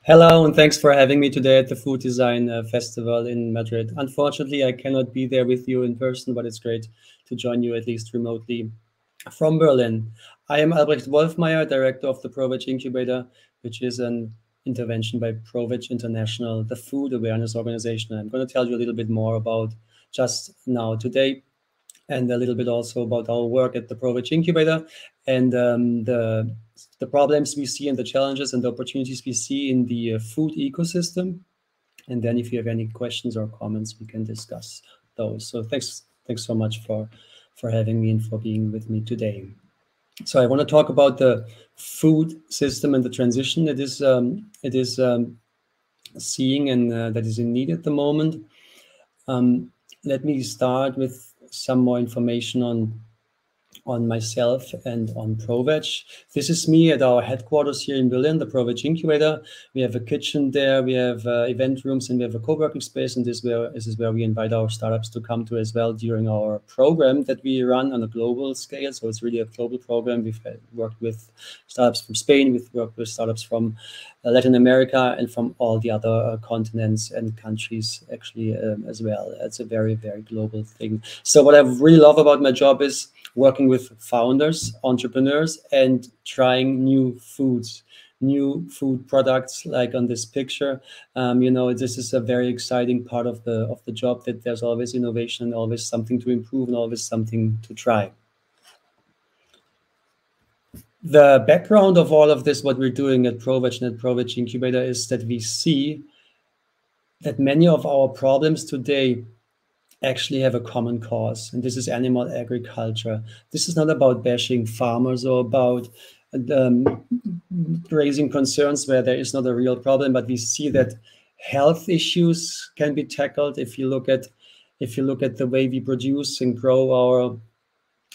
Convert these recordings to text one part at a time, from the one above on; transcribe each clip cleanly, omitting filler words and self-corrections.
Hello, and thanks for having me today at the Food Design Festival in Madrid. Unfortunately, I cannot be there with you in person, but it's great to join you at least remotely from Berlin. I am Albrecht Wolfmeyer, director of the ProVeg Incubator, which is an intervention by ProVeg International, the food awareness organization. I'm going to tell you a little bit more about just now today, and a little bit also about our work at the ProVeg Incubator and the problems we see and the challenges and the opportunities we see in the food ecosystem. And then if you have any questions or comments, we can discuss those. So thanks so much for having me and for being with me today. So I want to talk about the food system and the transition it is seeing and that is in need at the moment. Let me start with some more information on myself and on ProVeg. This is me at our headquarters here in Berlin, the ProVeg Incubator. We have a kitchen there, we have event rooms, and we have a co-working space, and this is where we invite our startups to come to as well during our program that we run on a global scale. So it's really a global program. We've worked with startups from Spain, we've worked with startups from Latin America, and from all the other continents and countries actually as well. It's a very, very global thing. So what I really love about my job is working with founders, entrepreneurs, and trying new foods, new food products, like on this picture. This is a very exciting part of the job, that there's always innovation and always something to improve and always something to try. The background of all of this, what we're doing at ProVeg and at ProVeg Incubator, is that we see that many of our problems today actually have a common cause, and this is animal agriculture. This is not about bashing farmers or about raising concerns where there is not a real problem, but we see that health issues can be tackled if you look at the way we produce and grow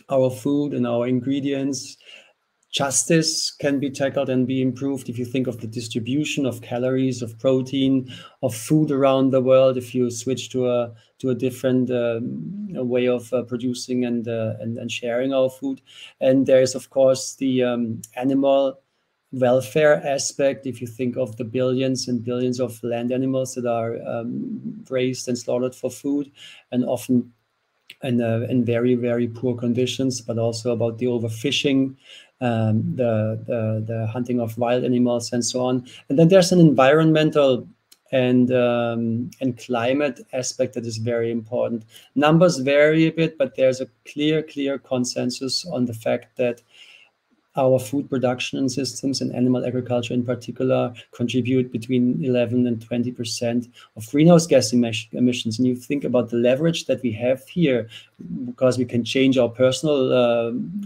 our food and our ingredients. Justice can be tackled and be improved if you think of the distribution of calories, of protein, of food around the world. If you switch to a different way of producing and sharing our food, and there is of course the animal welfare aspect. If you think of the billions and billions of land animals that are raised and slaughtered for food, and often in very, very poor conditions, but also about the overfishing, the hunting of wild animals, and so on. And then there's an environmental and climate aspect that is very important. Numbers vary a bit, but there's a clear consensus on the fact that our food production systems and animal agriculture in particular contribute between 11 and 20% of greenhouse gas emissions. And you think about the leverage that we have here, because we can change our personal,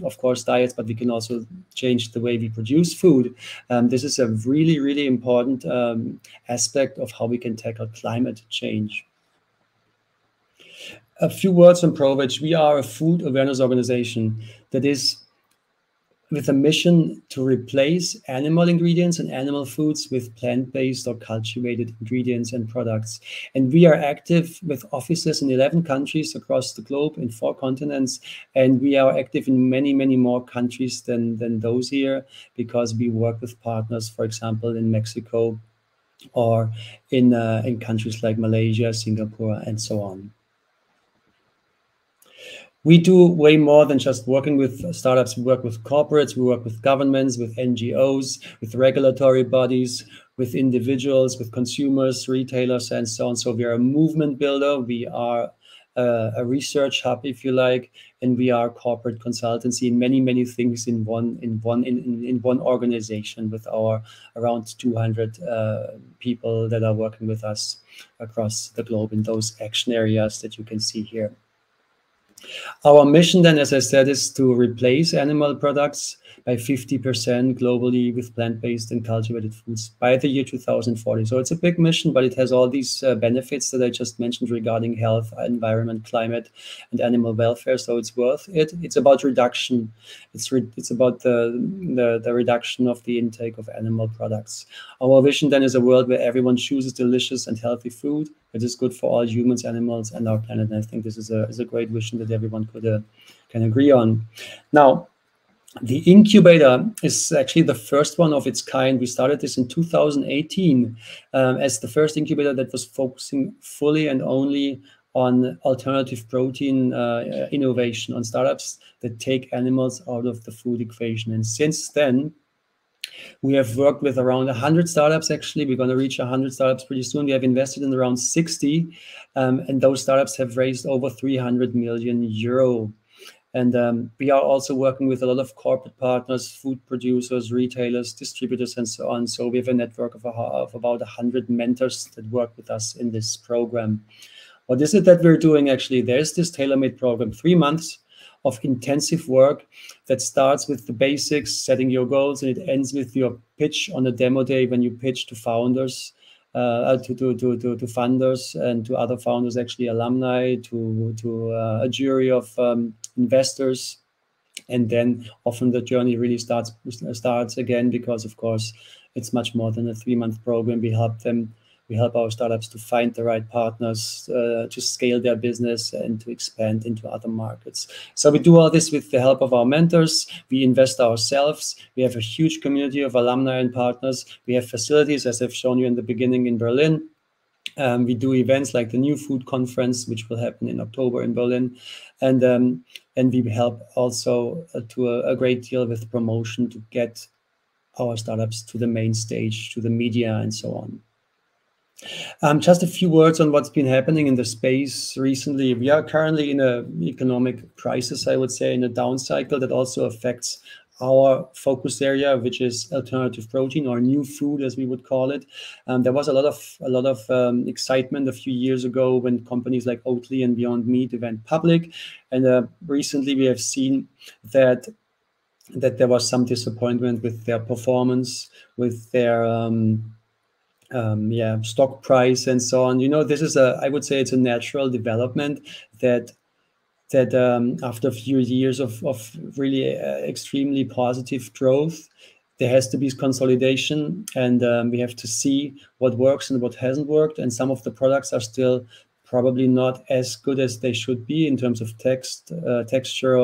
of course, diets, but we can also change the way we produce food. This is a really, really important aspect of how we can tackle climate change. A few words on ProVeg. We are a food awareness organization that is with a mission to replace animal ingredients and animal foods with plant-based or cultivated ingredients and products. And we are active with offices in 11 countries across the globe, in 4 continents. And we are active in many, many more countries than those here, because we work with partners, for example, in Mexico or in countries like Malaysia, Singapore, and so on. We do way more than just working with startups. We work with corporates, we work with governments, with NGOs, with regulatory bodies, with individuals, with consumers, retailers, and so on. So we are a movement builder. We are a research hub, if you like, and we are corporate consultancy in many, many things in one organization, with our around 200 people that are working with us across the globe in those action areas that you can see here. Our mission then, as I said, is to replace animal products by 50% globally with plant-based and cultivated foods by the year 2040. So it's a big mission, but it has all these benefits that I just mentioned regarding health, environment, climate, and animal welfare. So it's worth it. It's about reduction. It's about the reduction of the intake of animal products. Our vision then is a world where everyone chooses delicious and healthy food that is good for all humans, animals, and our planet. And I think this is a great vision that everyone can agree on. Now, the incubator is actually the first one of its kind. We started this in 2018 as the first incubator that was focusing fully and only on alternative protein innovation, on startups that take animals out of the food equation. And since then, we have worked with around 100 startups. Actually, we're going to reach 100 startups pretty soon. We have invested in around 60, and those startups have raised over 300 million euro. And we are also working with a lot of corporate partners, food producers, retailers, distributors, and so on. So we have a network of about 100 mentors that work with us in this program. What is it that we're doing? Actually, there's this tailor-made program, 3 months of intensive work that starts with the basics, setting your goals, and it ends with your pitch on a demo day when you pitch to founders, to funders and to other founders, actually alumni, to a jury of investors. And then often the journey really starts again, because of course it's much more than a 3-month program. We help our startups to find the right partners, to scale their business and to expand into other markets. So we do all this with the help of our mentors. We invest ourselves. We have a huge community of alumni and partners. We have facilities, as I've shown you in the beginning, in Berlin. We do events like the New Food Conference, which will happen in October in Berlin. And we help also to a great deal with promotion to get our startups to the main stage, to the media and so on. Just a few words on what's been happening in the space recently. We are currently in an economic crisis, I would say, in a down cycle that also affects our focus area, which is alternative protein, or new food, as we would call it. There was a lot of excitement a few years ago when companies like Oatly and Beyond Meat went public, and recently we have seen that there was some disappointment with their performance, with their stock price and so on. You know, this is I would say it's a natural development that after a few years of really extremely positive growth, there has to be consolidation, and we have to see what works and what hasn't worked. And some of the products are still probably not as good as they should be in terms of texture,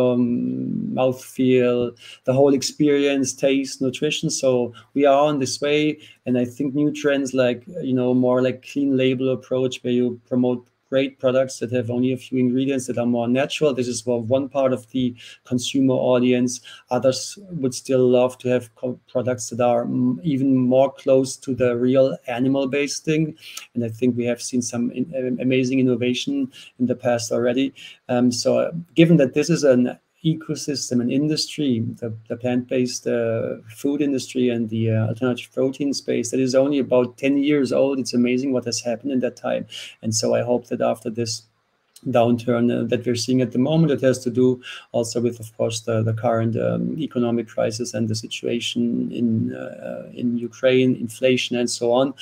mouthfeel, the whole experience, taste, nutrition. So we are on this way, and I think new trends like, you know, more like clean label approach, where you promote great products that have only a few ingredients that are more natural. This is for one part of the consumer audience. Others would still love to have products that are even more close to the real animal-based thing. And I think we have seen some amazing innovation in the past already. So given that this is an ecosystem, an industry, the plant-based food industry and the alternative protein space that is only about 10 years old, it's amazing what has happened in that time. And so I hope that after this downturn that we're seeing at the moment, it has to do also with, of course, the current economic crisis and the situation in Ukraine, inflation and so on.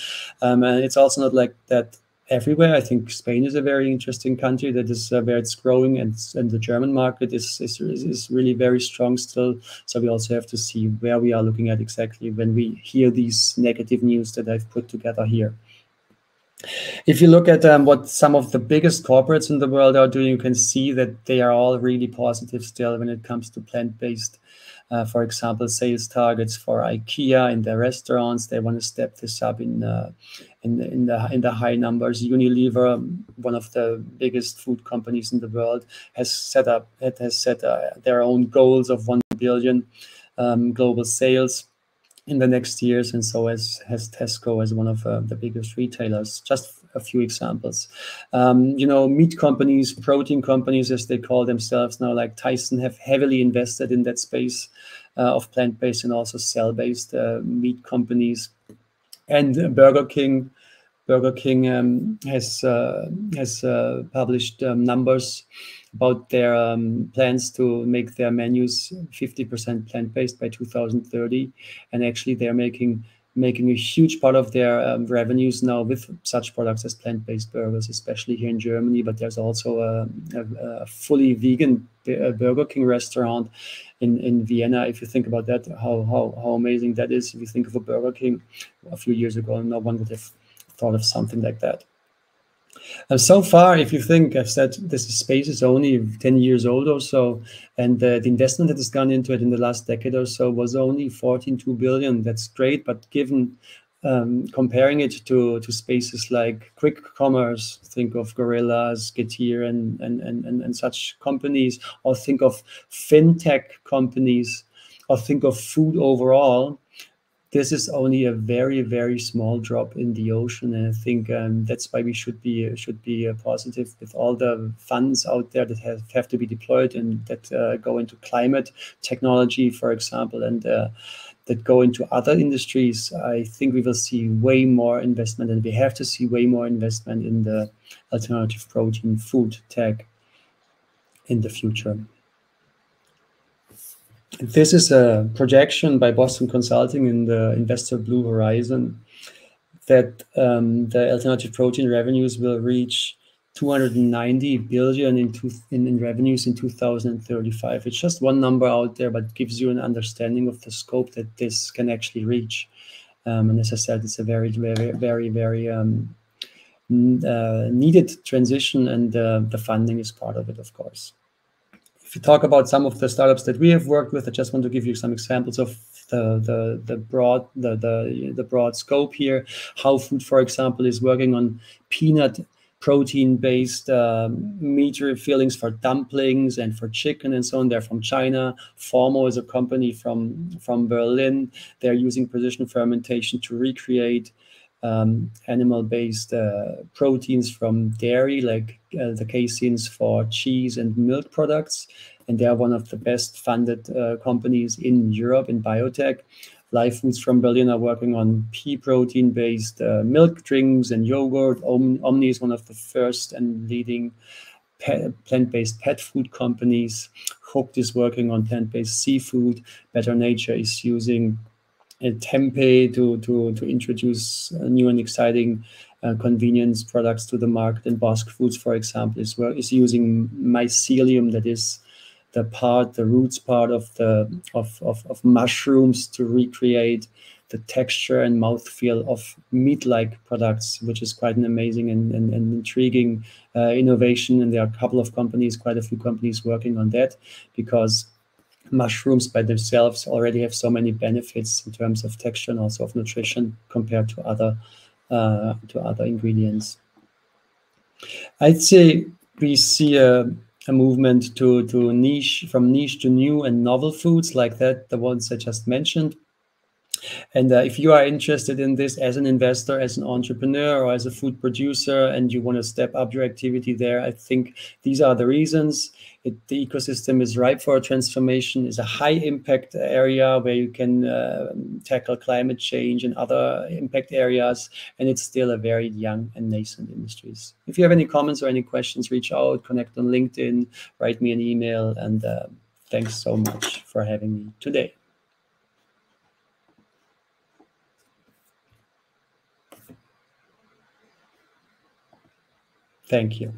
And it's also not like that everywhere. I think Spain is a very interesting country that is where it's growing, and the German market is really very strong still. So we also have to see where we are looking at exactly when we hear these negative news that I've put together here. If you look at what some of the biggest corporates in the world are doing, you can see that they are all really positive still when it comes to plant-based. For example, sales targets for IKEA in their restaurants, they want to step this up in the high numbers. Unilever, one of the biggest food companies in the world, has set their own goals of 1 billion global sales in the next years, and so has Tesco as one of the biggest retailers. Just a few examples. You know, meat companies, protein companies, as they call themselves now, like Tyson, have heavily invested in that space of plant-based and also cell-based meat companies. And Burger King has published numbers about their plans to make their menus 50% plant-based by 2030, and actually they're making a huge part of their revenues now with such products as plant-based burgers, especially here in Germany. But there's also a fully vegan Burger King restaurant in Vienna. If you think about that, how amazing that is. If you think of a Burger King a few years ago, no one would have thought of something like that. So far, if you think, I've said this space is only 10 years old or so, and the investment that has gone into it in the last decade or so was only 14.2 billion. That's great, but given comparing it to spaces like quick commerce, think of Gorillas, Getir, and such companies, or think of fintech companies, or think of food overall. This is only a very, very small drop in the ocean, and I think that's why we should be positive with all the funds out there that have to be deployed and that go into climate technology, for example, and that go into other industries. I think we will see way more investment, and we have to see way more investment in the alternative protein food tech in the future. This is a projection by Boston Consulting in the investor Blue Horizon that the alternative protein revenues will reach 290 billion in revenues in 2035. It's just one number out there, but gives you an understanding of the scope that this can actually reach. And as I said, it's a very, very, very, very needed transition, and the funding is part of it, of course. If you talk about some of the startups that we have worked with, I just want to give you some examples of the broad scope here. How Food, for example, is working on peanut protein-based meat fillings for dumplings and for chicken and so on. They're from China. Formo is a company from Berlin. They're using precision fermentation to recreate animal-based proteins from dairy, like the caseins for cheese and milk products. And they are one of the best funded companies in Europe in biotech. Live Foods from Berlin are working on pea protein-based milk drinks and yogurt. Omni is one of the first and leading plant-based pet food companies. Hooked is working on plant-based seafood. Better Nature is using tempeh to introduce new and exciting convenience products to the market. And Bosque Foods, for example, is using mycelium, that is the roots part of mushrooms, to recreate the texture and mouthfeel of meat-like products, which is quite an amazing and intriguing innovation. And there are quite a few companies working on that, because mushrooms by themselves already have so many benefits in terms of texture and also of nutrition compared to other ingredients. I'd say we see a movement from niche to new and novel foods like that, the ones I just mentioned. And if you are interested in this as an investor, as an entrepreneur, or as a food producer, and you want to step up your activity there, I think these are the reasons. The ecosystem is ripe for a transformation. It's a high impact area where you can tackle climate change and other impact areas. And it's still a very young and nascent industries. If you have any comments or any questions, reach out, connect on LinkedIn, write me an email. And thanks so much for having me today. Thank you.